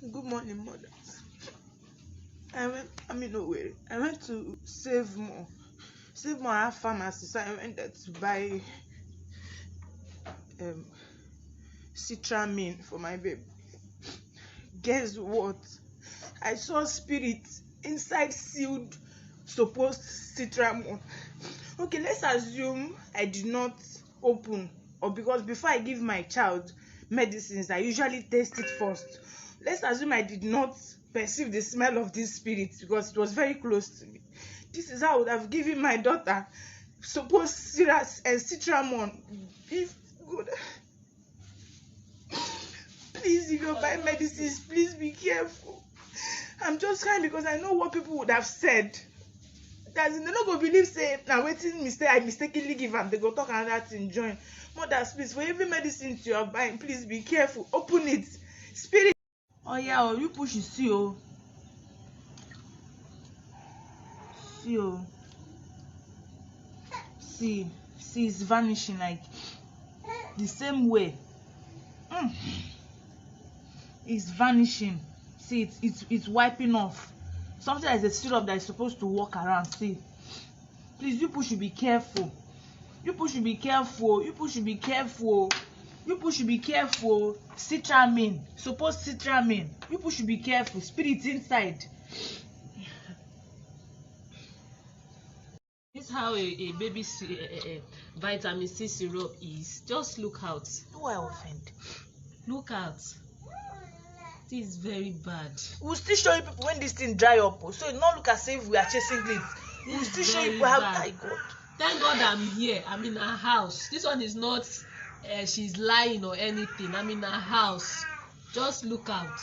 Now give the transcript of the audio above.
Good morning, mothers. I went to save more. Save more at pharmacy, so I went there to buy um Citramine for my baby. Guess what? I saw spirit inside sealed supposed Citramine. Okay, let's assume I did not open, or because before I give my child medicines, I usually taste it first. Let's assume I did not perceive the smell of this spirit because it was very close to me. This is how I would have given my daughter supposed Citramine. If good. Please, if you're buying medicines, please be careful. I'm just crying because I know what people would have said. That they're not gonna believe say now waiting mistake I mistakenly give them, they go talk another thing join. Mothers, please, for every medicine you are buying, please be careful. Open it. Spirit. Oh yeah, oh, you push it, see oh. See oh. See it's vanishing like the same way. It's vanishing. See it's wiping off. Something like a syrup that is supposed to walk around. See, please, you people should be careful. You people should be careful. You people should be careful. You people should be careful. Citramine, supposed Citramine. You people should be careful. Spirit inside. This is how a baby vitamin C syrup is. Just look out. No, I offend. Look out. This is very bad. We'll still show you people when this thing dry up. So it not look as if we are chasing it. We'll still show you people how. My God. Thank God I'm here. I'm in her house. This one is not she's lying or anything. I'm in her house. Just look out.